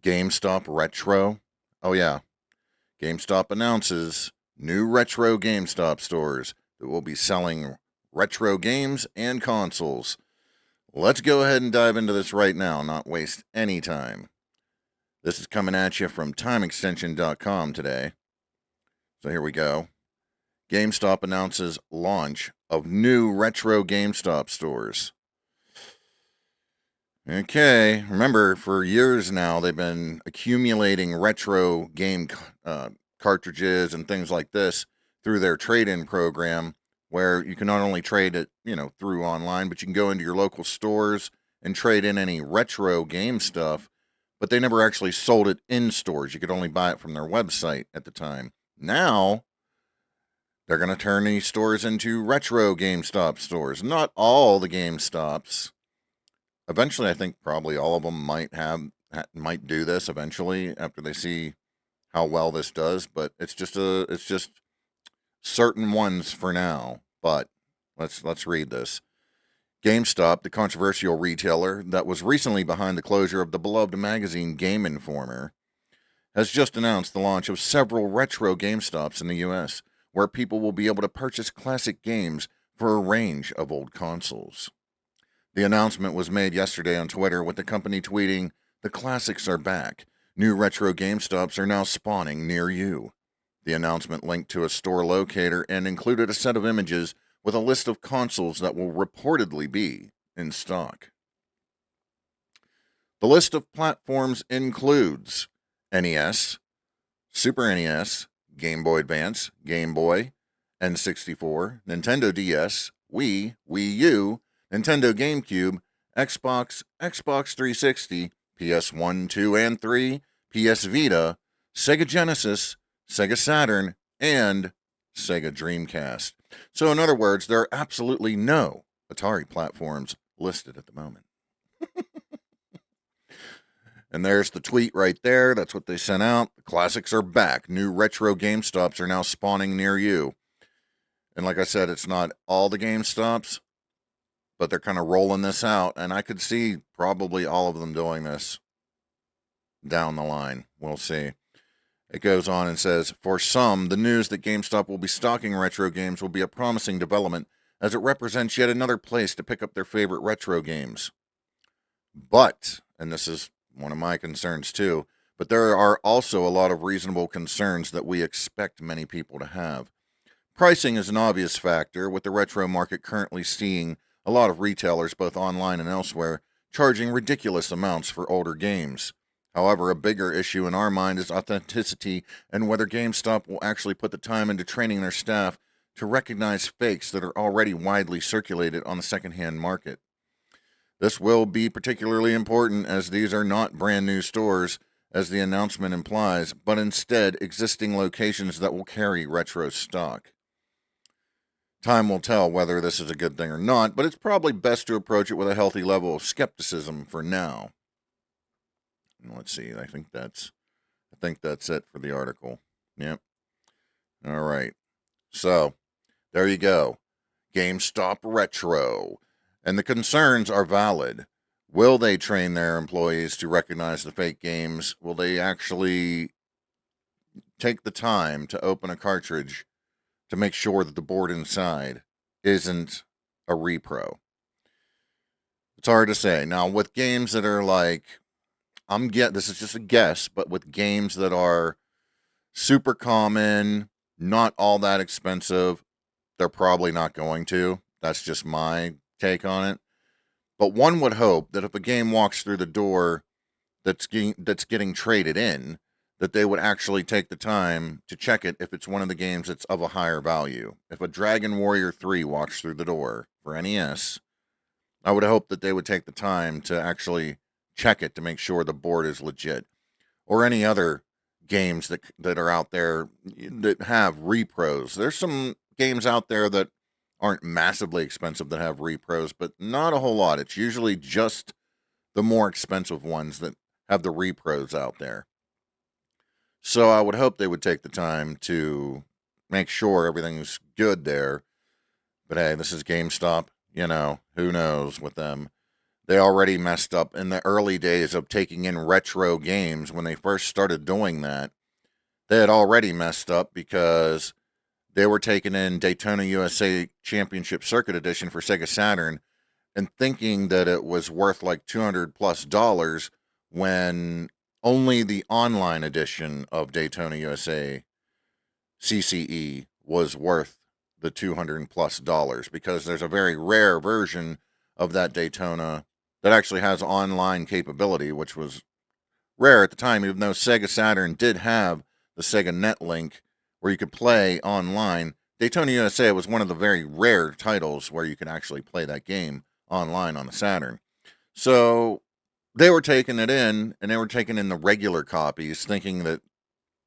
GameStop Retro. Oh, yeah. GameStop announces new retro GameStop stores that will be selling retro games and consoles. Let's go ahead and dive into this right now, not waste any time. This is coming at you from timeextension.com today. So here we go. GameStop announces launch of new retro GameStop stores. Okay, remember, for years now, they've been accumulating retro game cartridges and things like this through their trade-in program, where you can not only trade it, through online, but you can go into your local stores and trade in any retro game stuff, but they never actually sold it in stores. You could only buy it from their website at the time. Now, they're going to turn these stores into retro GameStop stores. Not all the GameStops. Eventually, I think probably all of them might do this eventually after they see how well this does. But it's just certain ones for now. But let's read this. GameStop, the controversial retailer that was recently behind the closure of the beloved magazine Game Informer, has just announced the launch of several retro GameStops in the U.S., where people will be able to purchase classic games for a range of old consoles. The announcement was made yesterday on Twitter, with the company tweeting, "The classics are back. New retro GameStops are now spawning near you." The announcement linked to a store locator and included a set of images with a list of consoles that will reportedly be in stock. The list of platforms includes NES, Super NES, Game Boy Advance, Game Boy, N64, Nintendo DS, Wii, Wii U, Nintendo GameCube, Xbox, Xbox 360, PS1, 2, and 3, PS Vita, Sega Genesis, Sega Saturn, and Sega Dreamcast. So, in other words, there are absolutely no Atari platforms listed at the moment. And there's the tweet right there. That's what they sent out. The classics are back. New retro GameStops are now spawning near you. And like I said, it's not all the GameStops, but they're kind of rolling this out. And I could see probably all of them doing this down the line. We'll see. It goes on and says, for some, the news that GameStop will be stocking retro games will be a promising development, as it represents yet another place to pick up their favorite retro games. But, and this is one of my concerns too, but there are also a lot of reasonable concerns that we expect many people to have. Pricing is an obvious factor, with the retro market currently seeing a lot of retailers, both online and elsewhere, charging ridiculous amounts for older games. However, a bigger issue in our mind is authenticity and whether GameStop will actually put the time into training their staff to recognize fakes that are already widely circulated on the secondhand market. This will be particularly important, as these are not brand new stores, as the announcement implies, but instead existing locations that will carry retro stock. Time will tell whether this is a good thing or not, but it's probably best to approach it with a healthy level of skepticism for now. And let's see, I think that's it for the article. Yep. All right. So, there you go. GameStop Retro. And the concerns are valid. Will they train their employees to recognize the fake games? Will they actually take the time to open a cartridge to make sure that the board inside isn't a repro? It's hard to say. Now, with games that are like, this is just a guess, but with games that are super common, not all that expensive, they're probably not going to. That's just my take on it. But one would hope that if a game walks through the door that's getting traded in, that they would actually take the time to check it if it's one of the games that's of a higher value. If a Dragon Warrior 3 walks through the door for NES, I would hope that they would take the time to actually check it to make sure the board is legit. Or any other games that are out there that have repros. There's some games out there that aren't massively expensive that have repros, but not a whole lot. It's usually just the more expensive ones that have the repros out there. So I would hope they would take the time to make sure everything's good there. But hey, this is GameStop. Who knows with them. they already messed up in the early days of taking in retro games. When they first started doing that, they had already messed up because they were taking in Daytona USA Championship Circuit Edition for Sega Saturn and thinking that it was worth like $200+ when only the online edition of Daytona USA CCE was worth the $200+ because there's a very rare version of that Daytona that actually has online capability, which was rare at the time, even though Sega Saturn did have the Sega Netlink where you could play online. Daytona USA was one of the very rare titles where you could actually play that game online on the Saturn. So they were taking it in, and they were taking in the regular copies, thinking that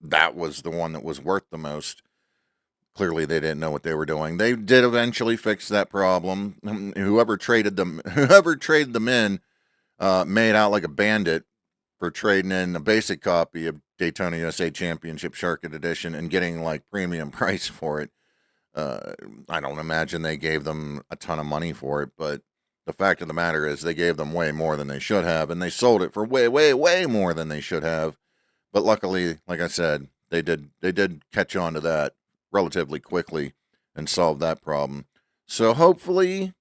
that was the one that was worth the most. Clearly, they didn't know what they were doing. They did eventually fix that problem. Whoever traded them in, made out like a bandit for trading in a basic copy of Daytona USA Championship Circuit Edition and getting like premium price for it. I don't imagine they gave them a ton of money for it, but the fact of the matter is they gave them way more than they should have, and they sold it for way, way, way more than they should have. But luckily, like I said, they did catch on to that relatively quickly and solve that problem. So hopefully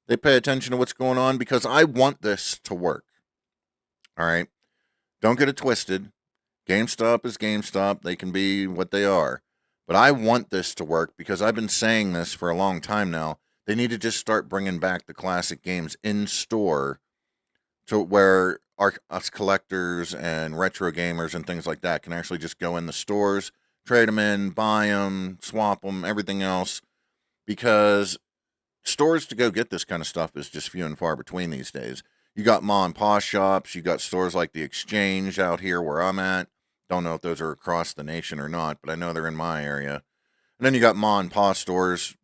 they pay attention to what's going on, because I want this to work. All right. Don't get it twisted. GameStop is GameStop. They can be what they are. But I want this to work because I've been saying this for a long time now. They need to just start bringing back the classic games in store to where us collectors and retro gamers and things like that can actually just go in the stores, trade them in, buy them, swap them, everything else. Because stores to go get this kind of stuff is just few and far between these days. You got ma and pa shops. You got stores like the Exchange out here where I'm at. Don't know if those are across the nation or not, but I know they're in my area. And then you got ma and pa stores.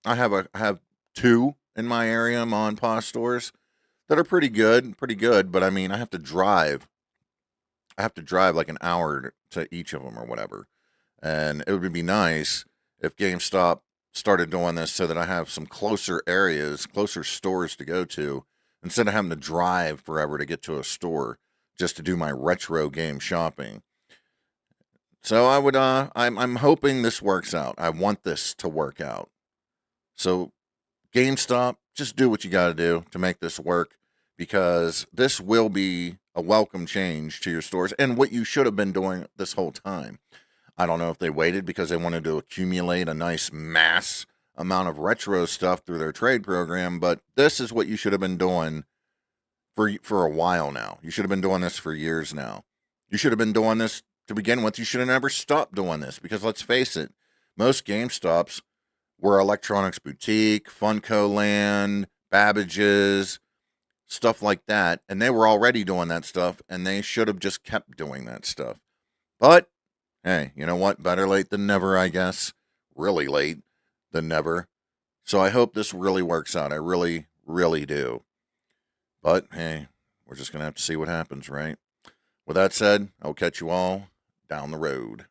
I have two in my area, ma and pa stores, that are pretty good, but I mean, I have to drive like an hour to each of them or whatever. And it would be nice if GameStop started doing this so that I have some closer areas, closer stores to go to, instead of having to drive forever to get to a store just to do my retro game shopping. So I'm hoping this works out. I want this to work out. So GameStop, just do what you got to do to make this work, because this will be a welcome change to your stores and what you should have been doing this whole time. I don't know if they waited because they wanted to accumulate a nice mass amount of retro stuff through their trade program, but this is what you should have been doing for a while now. You should have been doing this for years now. You should have been doing this to begin with. You should have never stopped doing this, because let's face it, most GameStops were Electronics Boutique, Funko Land, Babbage's, stuff like that, and they were already doing that stuff, and they should have just kept doing that stuff. But hey, you know what? Better late than never, I guess. Really late than never. So I hope this really works out. I really, really do. But hey, we're just going to have to see what happens, right? With that said, I'll catch you all down the road.